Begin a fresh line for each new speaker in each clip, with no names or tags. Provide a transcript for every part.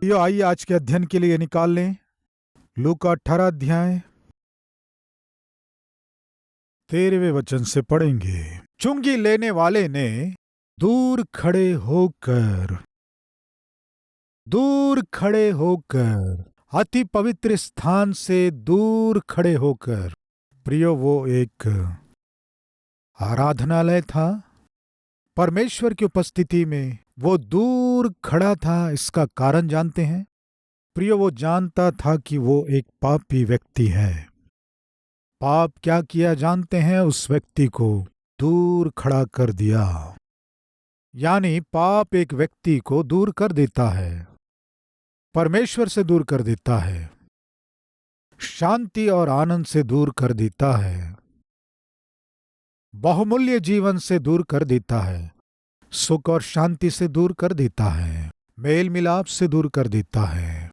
प्रियो, आइए आज के अध्ययन के लिए निकाल लें लूका 18 अध्याय 13वें वचन से पढ़ेंगे। चुंगी लेने वाले ने दूर खड़े होकर अति पवित्र स्थान से दूर खड़े होकर, प्रियो वो एक आराधनालय था, परमेश्वर की उपस्थिति में वो दूर खड़ा था। इसका कारण जानते हैं प्रियो? वो जानता था कि वो एक पापी व्यक्ति है। पाप क्या किया जानते हैं? उस व्यक्ति को दूर खड़ा कर दिया। यानी पाप एक व्यक्ति को दूर कर देता है, परमेश्वर से दूर कर देता है, शांति और आनंद से दूर कर देता है, बहुमूल्य जीवन से दूर कर देता है, सुख और शांति से दूर कर देता है, मेल मिलाप से दूर कर देता है,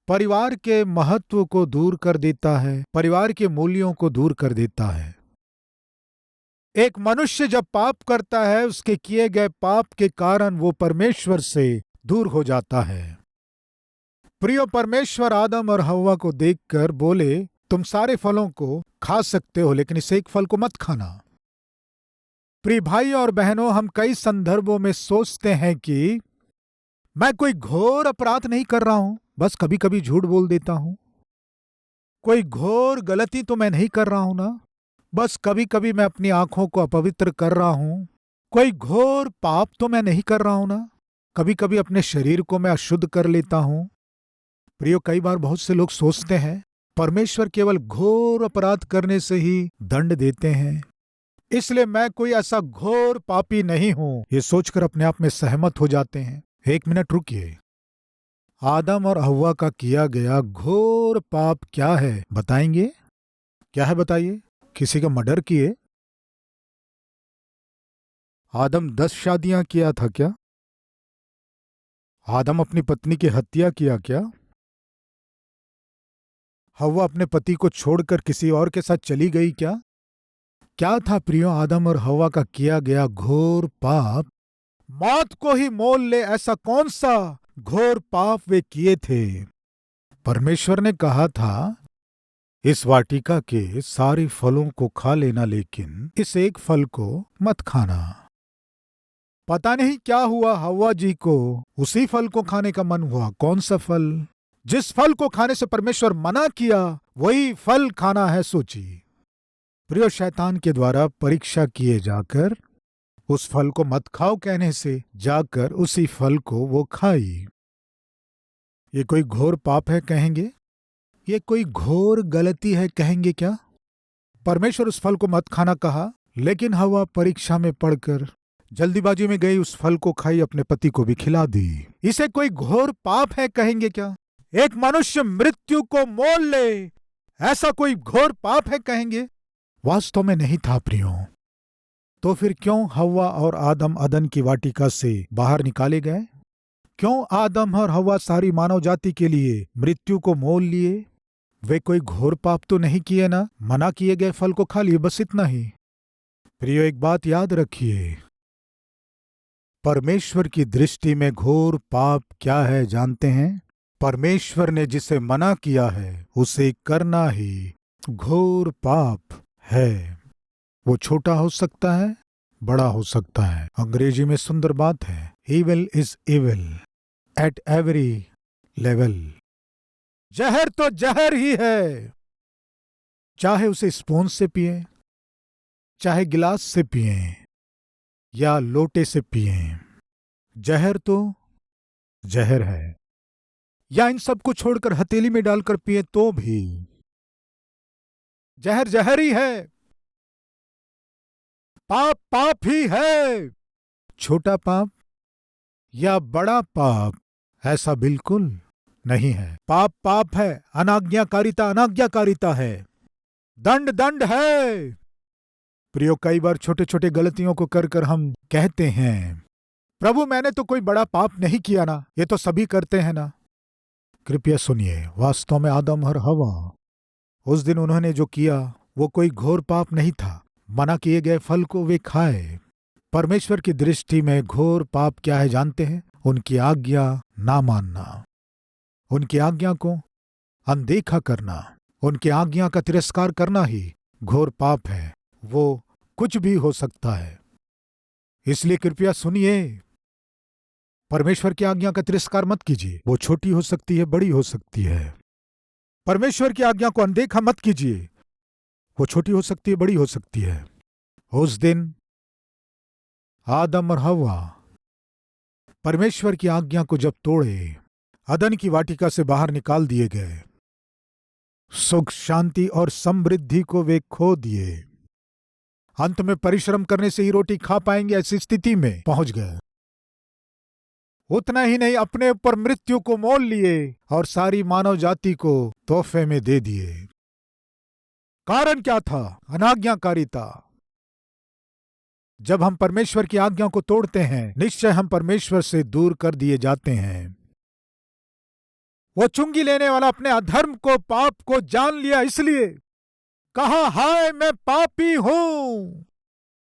परिवार के महत्व को दूर कर देता है, परिवार के मूल्यों को दूर कर देता है। एक मनुष्य जब पाप करता है, उसके किए गए पाप के कारण वो परमेश्वर से दूर हो जाता है। प्रियो, परमेश्वर आदम और हव्वा को देखकर बोले, तुम सारे फलों को खा सकते हो, लेकिन इस एक फल को मत खाना। प्रिय भाई और बहनों, हम कई संदर्भों में सोचते हैं कि मैं कोई घोर अपराध नहीं कर रहा हूं, बस कभी कभी झूठ बोल देता हूं। कोई घोर गलती तो मैं नहीं कर रहा हूं ना, बस कभी कभी मैं अपनी आंखों को अपवित्र कर रहा हूं। कोई घोर पाप तो मैं नहीं कर रहा हूं ना, कभी कभी अपने शरीर को मैं अशुद्ध कर लेता हूं। प्रियो, कई बार बहुत से लोग सोचते हैं परमेश्वर केवल घोर अपराध करने से ही दंड देते हैं, इसलिए मैं कोई ऐसा घोर पापी नहीं हूं, ये सोचकर अपने आप में सहमत हो जाते हैं। एक मिनट रुकिए। आदम और हव्वा का किया गया घोर पाप क्या है बताएंगे? क्या है बताइए? किसी का मर्डर किए? आदम 10 शादियां किया था क्या? आदम अपनी पत्नी की हत्या किया क्या? हव्वा अपने पति को छोड़कर किसी और के साथ चली गई क्या? क्या था प्रियो आदम और हव्वा का किया गया घोर पाप? मौत को ही मोल ले ऐसा कौन सा घोर पाप वे किए थे? परमेश्वर ने कहा था इस वाटिका के सारे फलों को खा लेना, लेकिन इस एक फल को मत खाना। पता नहीं क्या हुआ, हव्वा जी को उसी फल को खाने का मन हुआ। कौन सा फल? जिस फल को खाने से परमेश्वर मना किया वही फल खाना है। सोची प्रियो, शैतान के द्वारा परीक्षा किए जाकर उस फल को मत खाओ कहने से जाकर उसी फल को वो खाई। ये कोई घोर पाप है कहेंगे? ये कोई घोर गलती है कहेंगे क्या? परमेश्वर उस फल को मत खाना कहा, लेकिन हव्वा परीक्षा में पड़कर जल्दीबाजी में गई, उस फल को खाई, अपने पति को भी खिला दी। इसे कोई घोर पाप है कहेंगे क्या? एक मनुष्य मृत्यु को मोल ले, ऐसा कोई घोर पाप है कहेंगे? वास्तव में नहीं था प्रियो। तो फिर क्यों हव्वा और आदम अदन की वाटिका से बाहर निकाले गए? क्यों आदम और हव्वा सारी मानव जाति के लिए मृत्यु को मोल लिए? वे कोई घोर पाप तो नहीं किए ना, मना किए गए फल को खा लिए, बस इतना ही। प्रियो, एक बात याद रखिए, परमेश्वर की दृष्टि में घोर पाप क्या है जानते हैं? परमेश्वर ने जिसे मना किया है उसे करना ही घोर पाप है। वो छोटा हो सकता है, बड़ा हो सकता है। अंग्रेजी में सुंदर बात है, evil is evil at every level। जहर तो जहर ही है, चाहे उसे स्पून से पिए, चाहे गिलास से पिए या लोटे से पिए, जहर तो जहर है। या इन सब को छोड़कर हथेली में डालकर पिए तो भी जहर जहर ही है। पाप पाप ही है। छोटा पाप या बड़ा पाप ऐसा बिल्कुल नहीं है। पाप पाप है, अनाज्ञाकारिता अनाज्ञाकारिता है, दंड दंड है। प्रियो, कई बार छोटे छोटे गलतियों को कर कर हम कहते हैं प्रभु मैंने तो कोई बड़ा पाप नहीं किया ना, ये तो सभी करते हैं ना। कृपया सुनिए, वास्तव में आदम और हव्वा उस दिन उन्होंने जो किया वो कोई घोर पाप नहीं था। मना किए गए फल को वे खाए। परमेश्वर की दृष्टि में घोर पाप क्या है जानते हैं? उनकी आज्ञा ना मानना, उनकी आज्ञा को अनदेखा करना, उनकी आज्ञा का तिरस्कार करना ही घोर पाप है। वो कुछ भी हो सकता है। इसलिए कृपया सुनिए, परमेश्वर की आज्ञा का तिरस्कार मत कीजिए। वो छोटी हो सकती है, बड़ी हो सकती है। परमेश्वर की आज्ञा को अनदेखा मत कीजिए। वो छोटी हो सकती है, बड़ी हो सकती है। उस दिन आदम और हव्वा परमेश्वर की आज्ञा को जब तोड़े, अदन की वाटिका से बाहर निकाल दिए गए। सुख, शांति और समृद्धि को वे खो दिए। अंत में परिश्रम करने से ही रोटी खा पाएंगे, ऐसी स्थिति में पहुंच गए। उतना ही नहीं, अपने ऊपर मृत्यु को मोल लिए और सारी मानव जाति को तोहफे में दे दिए। कारण क्या था? अनाज्ञाकारिता। जब हम परमेश्वर की आज्ञा को तोड़ते हैं, निश्चय हम परमेश्वर से दूर कर दिए जाते हैं। वो चुंगी लेने वाला अपने अधर्म को, पाप को जान लिया, इसलिए कहा, हाय मैं पापी हूं।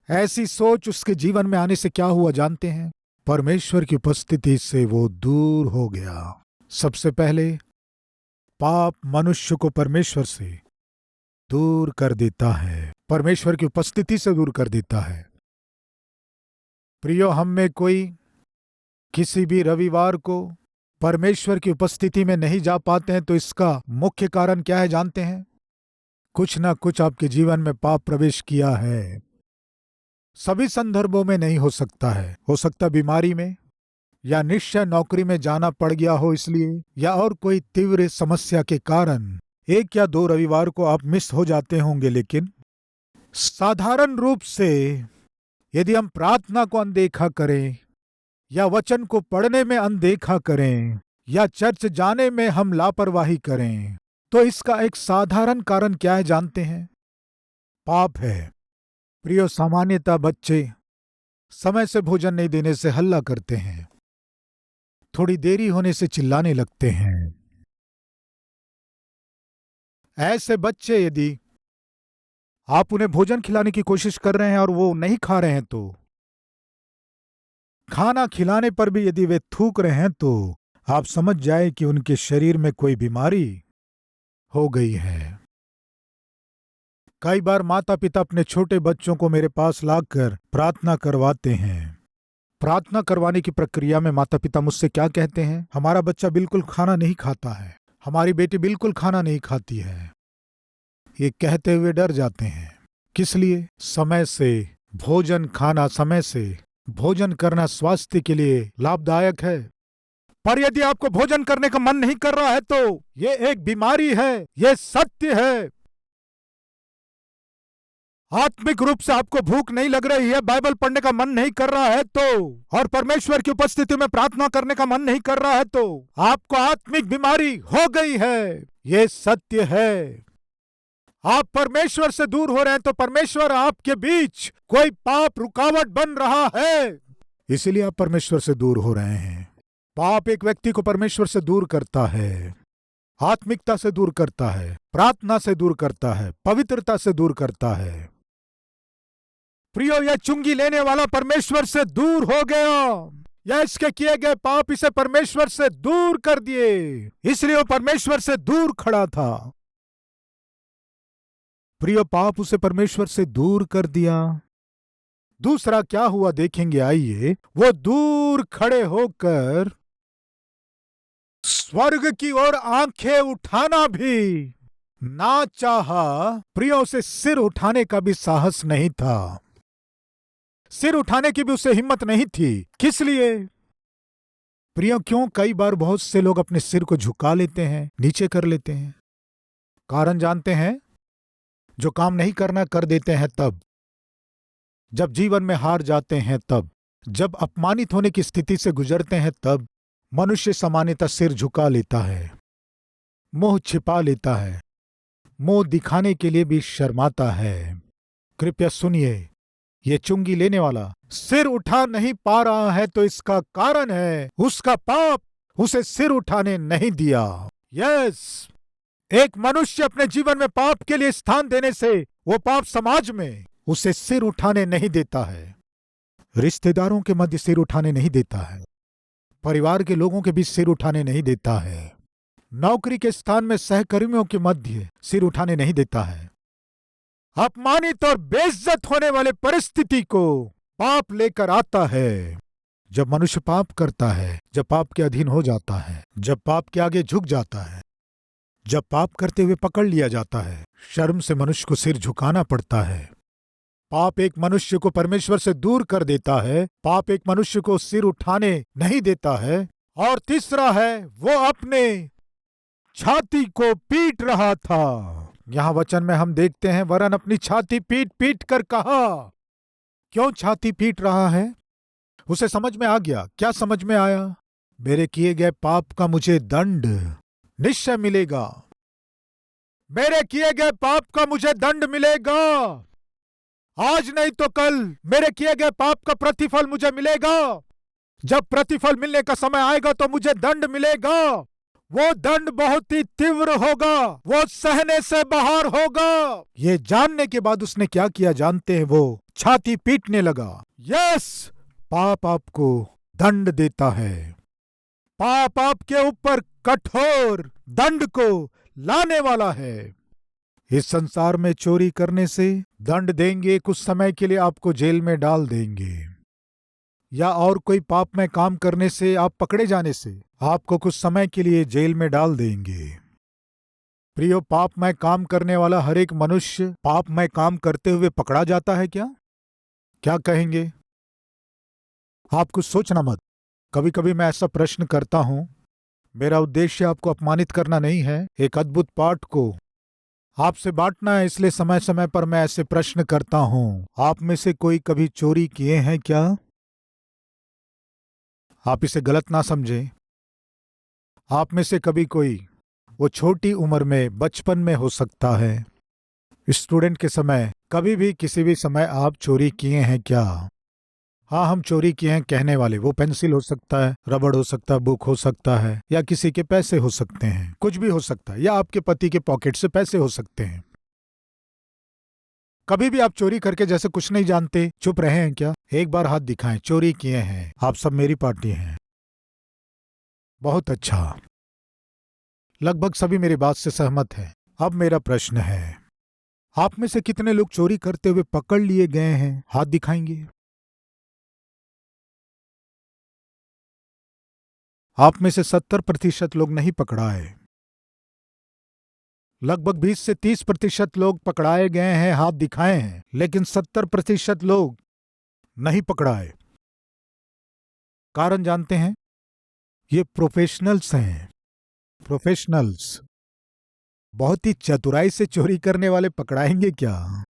ऐसी सोच उसके जीवन में आने से क्या हुआ जानते हैं? परमेश्वर की उपस्थिति से वो दूर हो गया। सबसे पहले पाप मनुष्य को परमेश्वर से दूर कर देता है, परमेश्वर की उपस्थिति से दूर कर देता है। प्रियो, हम में कोई किसी भी रविवार को परमेश्वर की उपस्थिति में नहीं जा पाते हैं, तो इसका मुख्य कारण क्या है जानते हैं? कुछ ना कुछ आपके जीवन में पाप प्रवेश किया है। सभी संदर्भों में नहीं हो सकता है। हो सकता बीमारी में, या निश्चय नौकरी में जाना पड़ गया हो इसलिए, या और कोई तीव्र समस्या के कारण 1 या 2 रविवार को आप मिस हो जाते होंगे। लेकिन साधारण रूप से यदि हम प्रार्थना को अनदेखा करें, या वचन को पढ़ने में अनदेखा करें, या चर्च जाने में हम लापरवाही करें, तो इसका एक साधारण कारण क्या है जानते हैं? पाप है। प्रियो, सामान्यतः बच्चे समय से भोजन नहीं देने से हल्ला करते हैं, थोड़ी देरी होने से चिल्लाने लगते हैं। ऐसे बच्चे, यदि आप उन्हें भोजन खिलाने की कोशिश कर रहे हैं और वो नहीं खा रहे हैं, तो खाना खिलाने पर भी यदि वे थूक रहे हैं, तो आप समझ जाए कि उनके शरीर में कोई बीमारी हो गई है। कई बार माता पिता अपने छोटे बच्चों को मेरे पास लाकर प्रार्थना करवाते हैं। प्रार्थना करवाने की प्रक्रिया में माता पिता मुझसे क्या कहते हैं? हमारा बच्चा बिल्कुल खाना नहीं खाता है, हमारी बेटी बिल्कुल खाना नहीं खाती है। ये कहते हुए डर जाते हैं। किस लिए? समय से भोजन खाना, समय से भोजन करना स्वास्थ्य के लिए लाभदायक है। पर यदि आपको भोजन करने का मन नहीं कर रहा है, तो ये एक बीमारी है, ये सत्य है। आत्मिक रूप से आपको भूख नहीं लग रही है, बाइबल पढ़ने का मन नहीं कर रहा है तो, और परमेश्वर की उपस्थिति में प्रार्थना करने का मन नहीं कर रहा है, तो आपको आत्मिक बीमारी हो गई है। ये सत्य है। आप परमेश्वर से दूर हो रहे हैं, तो परमेश्वर आपके बीच कोई पाप रुकावट बन रहा है, इसीलिए आप परमेश्वर से दूर हो रहे हैं। पाप एक व्यक्ति को परमेश्वर से दूर करता है, आत्मिकता से दूर करता है, प्रार्थना से दूर करता है, पवित्रता से दूर करता है। प्रियो, यह चुंगी लेने वाला परमेश्वर से दूर हो गया, या इसके किए गए पाप इसे परमेश्वर से दूर कर दिए, इसलिए वो परमेश्वर से दूर खड़ा था। प्रियो, पाप उसे परमेश्वर से दूर कर दिया। दूसरा क्या हुआ देखेंगे, आइए। वो दूर खड़े होकर स्वर्ग की ओर आंखें उठाना भी ना चाहा। प्रियो, उसे सिर उठाने का भी साहस नहीं था, सिर उठाने की भी उसे हिम्मत नहीं थी। किस लिए? प्रियो, क्यों? कई बार बहुत से लोग अपने सिर को झुका लेते हैं, नीचे कर लेते हैं। कारण जानते हैं? जो काम नहीं करना कर देते हैं तब, जब जीवन में हार जाते हैं तब, जब अपमानित होने की स्थिति से गुजरते हैं तब मनुष्य सामान्यतः सिर झुका लेता है, मुंह छिपा लेता है, मुंह दिखाने के लिए भी शर्माता है। कृपया सुनिए, ये चुंगी लेने वाला सिर उठा नहीं पा रहा है, तो इसका कारण है उसका पाप उसे सिर उठाने नहीं दिया। यस, एक मनुष्य अपने जीवन में पाप के लिए स्थान देने से वो पाप समाज में उसे सिर उठाने नहीं देता है, रिश्तेदारों के मध्य सिर उठाने नहीं देता है, परिवार के लोगों के बीच सिर उठाने नहीं देता है, नौकरी के स्थान में सहकर्मियों के मध्य सिर उठाने नहीं देता है। अपमानित और बेइज्जत होने वाले परिस्थिति को पाप लेकर आता है। जब मनुष्य पाप करता है, जब पाप के अधीन हो जाता है, जब पाप के आगे झुक जाता है, जब पाप करते हुए पकड़ लिया जाता है, शर्म से मनुष्य को सिर झुकाना पड़ता है। पाप एक मनुष्य को परमेश्वर से दूर कर देता है, पाप एक मनुष्य को सिर उठाने नहीं देता है। और तीसरा है, वो अपने छाती को पीट रहा था। यहां वचन में हम देखते हैं, वरन अपनी छाती पीट पीट कर कहा। क्यों छाती पीट रहा है? उसे समझ में आ गया। क्या समझ में आया? मेरे किए गए पाप का मुझे दंड निश्चय मिलेगा। मेरे किए गए पाप का मुझे दंड मिलेगा। आज नहीं तो कल मेरे किए गए पाप का प्रतिफल मुझे मिलेगा। जब प्रतिफल मिलने का समय आएगा तो मुझे दंड मिलेगा। वो दंड बहुत ही तीव्र होगा, वो सहने से बाहर होगा। ये जानने के बाद उसने क्या किया जानते हैं? वो छाती पीटने लगा। यस, पाप आपको दंड देता है। पाप आपके ऊपर कठोर दंड को लाने वाला है। इस संसार में चोरी करने से दंड देंगे, कुछ समय के लिए आपको जेल में डाल देंगे, या और कोई पाप में काम करने से, आप पकड़े जाने से आपको कुछ समय के लिए जेल में डाल देंगे। प्रियो, पाप में काम करने वाला हर एक मनुष्य पाप में काम करते हुए पकड़ा जाता है क्या? क्या कहेंगे? आप कुछ सोचना मत। कभी कभी मैं ऐसा प्रश्न करता हूं। मेरा उद्देश्य आपको अपमानित करना नहीं है, एक अद्भुत पाठ को आपसे बांटना है। इसलिए समय समय पर मैं ऐसे प्रश्न करता हूं। आप में से कोई कभी चोरी किए हैं क्या? आप इसे गलत ना समझें। आप में से कभी कोई, वो छोटी उम्र में, बचपन में हो सकता है, स्टूडेंट के समय, कभी भी किसी भी समय आप चोरी किए हैं क्या? हाँ, हम चोरी किए हैं कहने वाले, वो पेंसिल हो सकता है, रबड़ हो सकता है, बुक हो सकता है, या किसी के पैसे हो सकते हैं, कुछ भी हो सकता है, या आपके पति के पॉकेट से पैसे हो सकते हैं। कभी भी आप चोरी करके जैसे कुछ नहीं जानते चुप रहे हैं क्या? एक बार हाथ दिखाएं, चोरी किए हैं। आप सब मेरी पार्टी हैं। बहुत अच्छा, लगभग सभी मेरी बात से सहमत हैं। अब मेरा प्रश्न है, आप में से कितने लोग चोरी करते हुए पकड़ लिए गए हैं? हाथ दिखाएंगे। आप में से 70% लोग नहीं पकड़ाए। लगभग 20 से 30% लोग पकड़ाए गए हैं, हाथ दिखाए हैं, लेकिन 70% लोग नहीं पकड़ाए। कारण जानते हैं? ये प्रोफेशनल्स हैं। प्रोफेशनल्स बहुत ही चतुराई से चोरी करने वाले पकड़ाएंगे क्या?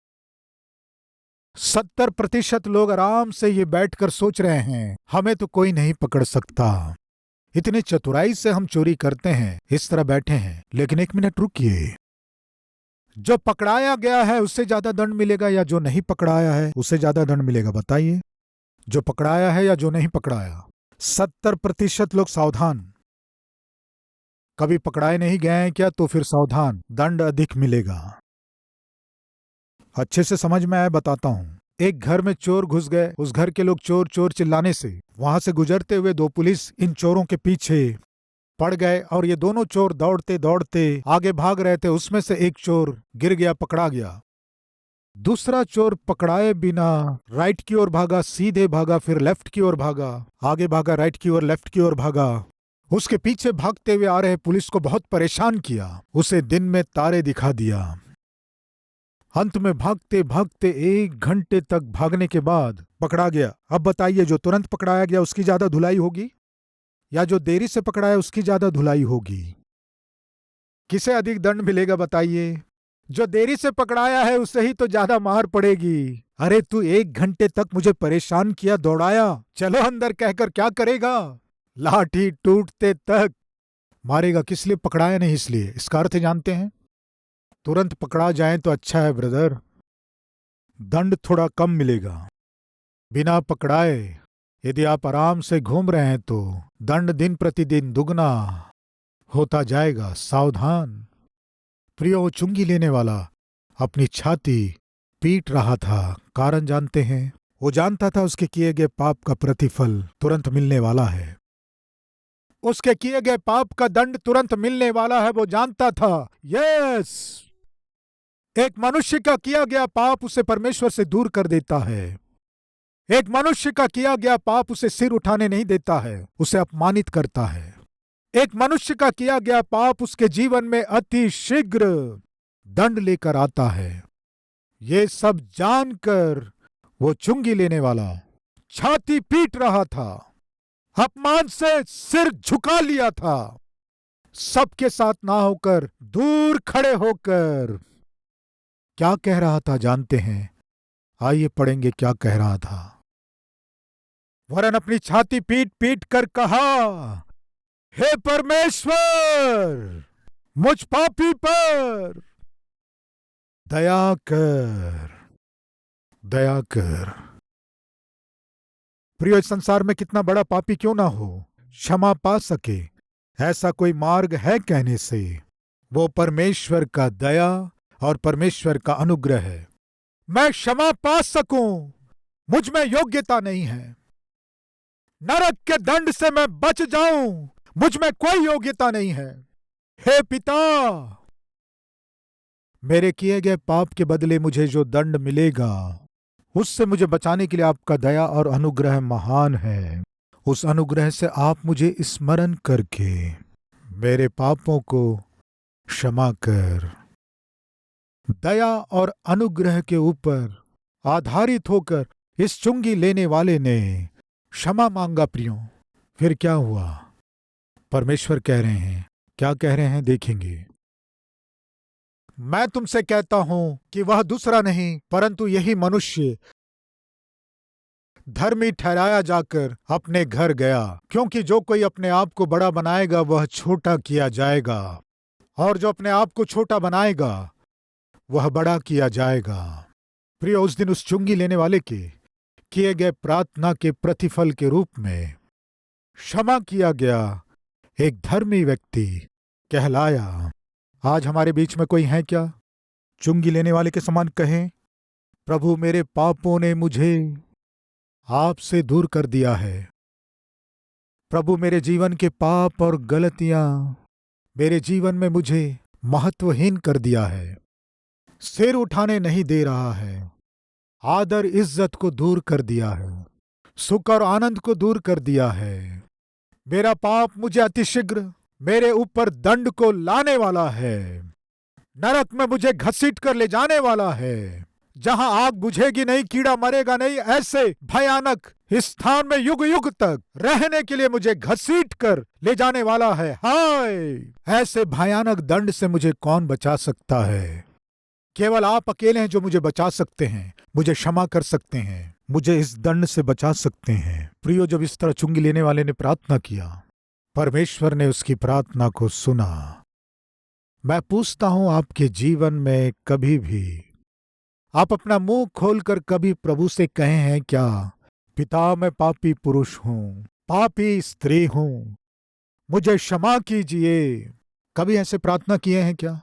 70% लोग आराम से ये बैठकर सोच रहे हैं, हमें तो कोई नहीं पकड़ सकता। इतने चतुराई से हम चोरी करते हैं, इस तरह बैठे हैं। लेकिन एक मिनट रुकिए, जो पकड़ाया गया है उससे ज्यादा दंड मिलेगा या जो नहीं पकड़ाया है उससे ज्यादा दंड मिलेगा? बताइए, जो पकड़ाया है या जो नहीं पकड़ाया? 70% लोग सावधान। कभी पकड़ाए नहीं गए हैं क्या? तो फिर सावधान, दंड अधिक मिलेगा। अच्छे से समझ में आया, बताता हूं। एक घर में चोर घुस गए। उस घर के लोग चोर चोर चिल्लाने से वहां से गुजरते हुए 2 पुलिस इन चोरों के पीछे पड़ गए और ये दोनों चोर दौड़ते दौड़ते आगे भाग रहे थे। उसमें से एक चोर गिर गया, पकड़ा गया। दूसरा चोर पकड़ाए बिना राइट की ओर भागा, सीधे भागा, फिर लेफ्ट की ओर भागा, आगे भागा, राइट की ओर, लेफ्ट की ओर भागा। उसके पीछे भागते हुए आ रहे पुलिस को बहुत परेशान किया, उसे दिन में तारे दिखा दिया। अंत में भागते भागते 1 घंटे तक भागने के बाद पकड़ा गया। अब बताइए, जो तुरंत पकड़ाया गया उसकी ज्यादा धुलाई होगी या जो देरी से पकड़ाया उसकी ज्यादा धुलाई होगी? किसे अधिक दंड मिलेगा बताइए? जो देरी से पकड़ाया है उससे ही तो ज्यादा मार पड़ेगी। अरे तू 1 घंटे तक मुझे परेशान किया, दौड़ाया, चलो अंदर कहकर क्या करेगा? लाठी टूटते तक मारेगा। किस लिए पकड़ाया? नहीं इसलिए। इसका अर्थ जानते हैं? तुरंत पकड़ा जाए तो अच्छा है ब्रदर, दंड थोड़ा कम मिलेगा। बिना पकड़ाए यदि आप आराम से घूम रहे हैं तो दंड दिन प्रतिदिन दुगना होता जाएगा। सावधान। प्रियो, वो चुंगी लेने वाला अपनी छाती पीट रहा था। कारण जानते हैं? वो जानता था उसके किए गए पाप का प्रतिफल तुरंत मिलने वाला है। उसके किए गए पाप का दंड तुरंत मिलने वाला है, वो जानता था। यस, एक मनुष्य का किया गया पाप उसे परमेश्वर से दूर कर देता है। एक मनुष्य का किया गया पाप उसे सिर उठाने नहीं देता है, उसे अपमानित करता है। एक मनुष्य का किया गया पाप उसके जीवन में अति शीघ्र दंड लेकर आता है। ये सब जानकर वो चुंगी लेने वाला छाती पीट रहा था, अपमान से सिर झुका लिया था, सबके साथ ना होकर दूर खड़े होकर क्या कह रहा था जानते हैं? आइए पढ़ेंगे क्या कह रहा था। वरन अपनी छाती पीट पीट कर कहा, हे परमेश्वर, मुझ पापी पर दया कर, दया कर। प्रिय, इस संसार में कितना बड़ा पापी क्यों ना हो, क्षमा पा सके ऐसा कोई मार्ग है कहने से वो परमेश्वर का दया और परमेश्वर का अनुग्रह है। मैं क्षमा पा सकूं, मुझ में योग्यता नहीं है। नरक के दंड से मैं बच जाऊं, मुझ में कोई योग्यता नहीं है। हे पिता, मेरे किए गए पाप के बदले मुझे जो दंड मिलेगा उससे मुझे बचाने के लिए आपका दया और अनुग्रह महान है। उस अनुग्रह से आप मुझे स्मरण करके मेरे पापों को क्षमा कर। दया और अनुग्रह के ऊपर आधारित होकर इस चुंगी लेने वाले ने क्षमा मांगा। प्रियो, फिर क्या हुआ? परमेश्वर कह रहे हैं, क्या कह रहे हैं देखेंगे। मैं तुमसे कहता हूं कि वह दूसरा नहीं परंतु यही मनुष्य धर्मी ठहराया जाकर अपने घर गया, क्योंकि जो कोई अपने आप को बड़ा बनाएगा वह छोटा किया जाएगा, और जो अपने आप को छोटा बनाएगा वह बड़ा किया जाएगा। प्रिय, उस दिन उस चुंगी लेने वाले के किए गए प्रार्थना के प्रतिफल के रूप में क्षमा किया गया एक धर्मी व्यक्ति कहलाया। आज हमारे बीच में कोई है क्या चुंगी लेने वाले के समान कहे, प्रभु मेरे पापों ने मुझे आपसे दूर कर दिया है। प्रभु, मेरे जीवन के पाप और गलतियां मेरे जीवन में मुझे महत्वहीन कर दिया है, सिर उठाने नहीं दे रहा है, आदर इज्जत को दूर कर दिया है, सुख और आनंद को दूर कर दिया है। मेरा पाप मुझे अतिशीघ्र मेरे ऊपर दंड को लाने वाला है, नरक में मुझे घसीट कर ले जाने वाला है, जहां आग बुझेगी नहीं, कीड़ा मरेगा नहीं, ऐसे भयानक स्थान में युग युग तक रहने के लिए मुझे घसीट कर ले जाने वाला है। हाय, ऐसे भयानक दंड से मुझे कौन बचा सकता है? केवल आप अकेले हैं जो मुझे बचा सकते हैं, मुझे क्षमा कर सकते हैं, मुझे इस दंड से बचा सकते हैं। प्रियो, जब इस तरह चुंगी लेने वाले ने प्रार्थना किया, परमेश्वर ने उसकी प्रार्थना को सुना। मैं पूछता हूं, आपके जीवन में कभी भी आप अपना मुंह खोलकर कभी प्रभु से कहे हैं क्या, पिता मैं पापी पुरुष हूं, पापी स्त्री हूं, मुझे क्षमा कीजिए? कभी ऐसे प्रार्थना किए हैं क्या?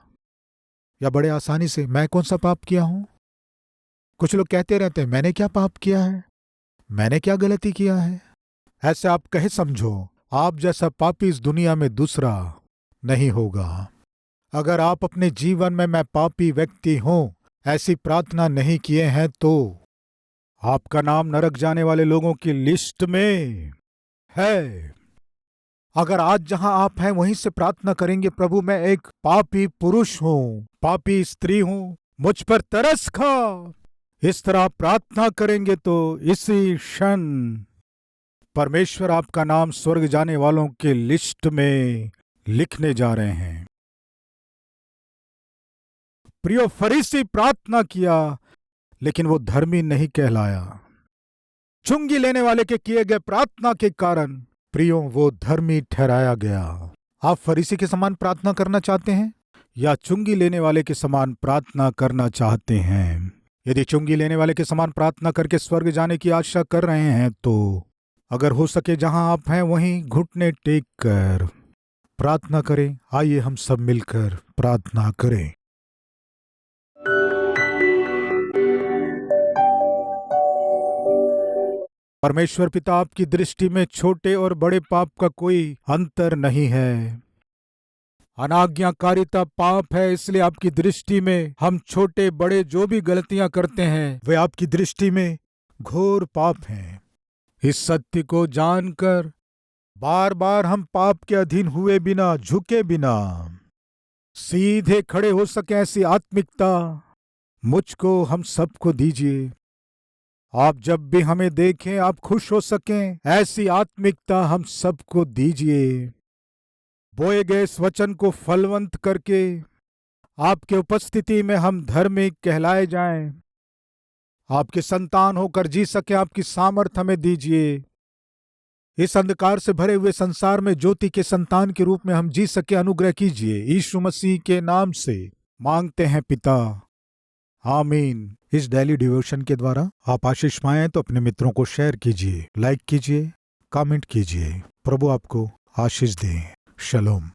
या बड़े आसानी से मैं कौन सा पाप किया हूं? कुछ लोग कहते रहते हैं, मैंने क्या पाप किया है, मैंने क्या गलती किया है। ऐसे आप कहे समझो, आप जैसा पापी इस दुनिया में दूसरा नहीं होगा। अगर आप अपने जीवन में मैं पापी व्यक्ति हूं ऐसी प्रार्थना नहीं किए हैं तो आपका नाम नरक जाने वाले लोगों की लिस्ट में है। अगर आज जहां आप हैं वहीं से प्रार्थना करेंगे, प्रभु मैं एक पापी पुरुष हूं, पापी स्त्री हूं, मुझ पर तरस खा, इस तरह आप प्रार्थना करेंगे तो इसी क्षण परमेश्वर आपका नाम स्वर्ग जाने वालों के लिस्ट में लिखने जा रहे हैं। प्रियो, फरीसी प्रार्थना किया लेकिन वो धर्मी नहीं कहलाया। चुंगी लेने वाले के किए गए प्रार्थना के कारण प्रियो वो धर्मी ठहराया गया। आप फरीसी के समान प्रार्थना करना चाहते हैं या चुंगी लेने वाले के समान प्रार्थना करना चाहते हैं? यदि चुंगी लेने वाले के समान प्रार्थना करके स्वर्ग जाने की आशा कर रहे हैं तो अगर हो सके जहां आप हैं वहीं घुटने टेक कर प्रार्थना करें। आइए हम सब मिलकर प्रार्थना करें। परमेश्वर पिता आपकी दृष्टि में छोटे और बड़े पाप का कोई अंतर नहीं है। अनाज्ञाकारिता पाप है, इसलिए आपकी दृष्टि में हम छोटे बड़े जो भी गलतियां करते हैं वे आपकी दृष्टि में घोर पाप हैं। इस सत्य को जानकर बार बार हम पाप के अधीन हुए बिना, झुके बिना सीधे खड़े हो सके, ऐसी आत्मिकता मुझको, हम सबको दीजिए। आप जब भी हमें देखें आप खुश हो सकें, ऐसी आत्मिकता हम सबको दीजिए। बोए गए इस वचन को फलवंत करके आपके उपस्थिति में हम धार्मिक कहलाए जाएं, आपके संतान होकर जी सके, आपकी सामर्थ हमें दीजिए। इस अंधकार से भरे हुए संसार में ज्योति के संतान के रूप में हम जी सके, अनुग्रह कीजिए। यीशु मसीह के नाम से मांगते हैं पिता, आमीन। इस डेली डिवोशन के द्वारा आप आशीष पाएं तो अपने मित्रों को शेयर कीजिए, लाइक कीजिए, कमेंट कीजिए। प्रभु आपको आशीष दें। शलोम।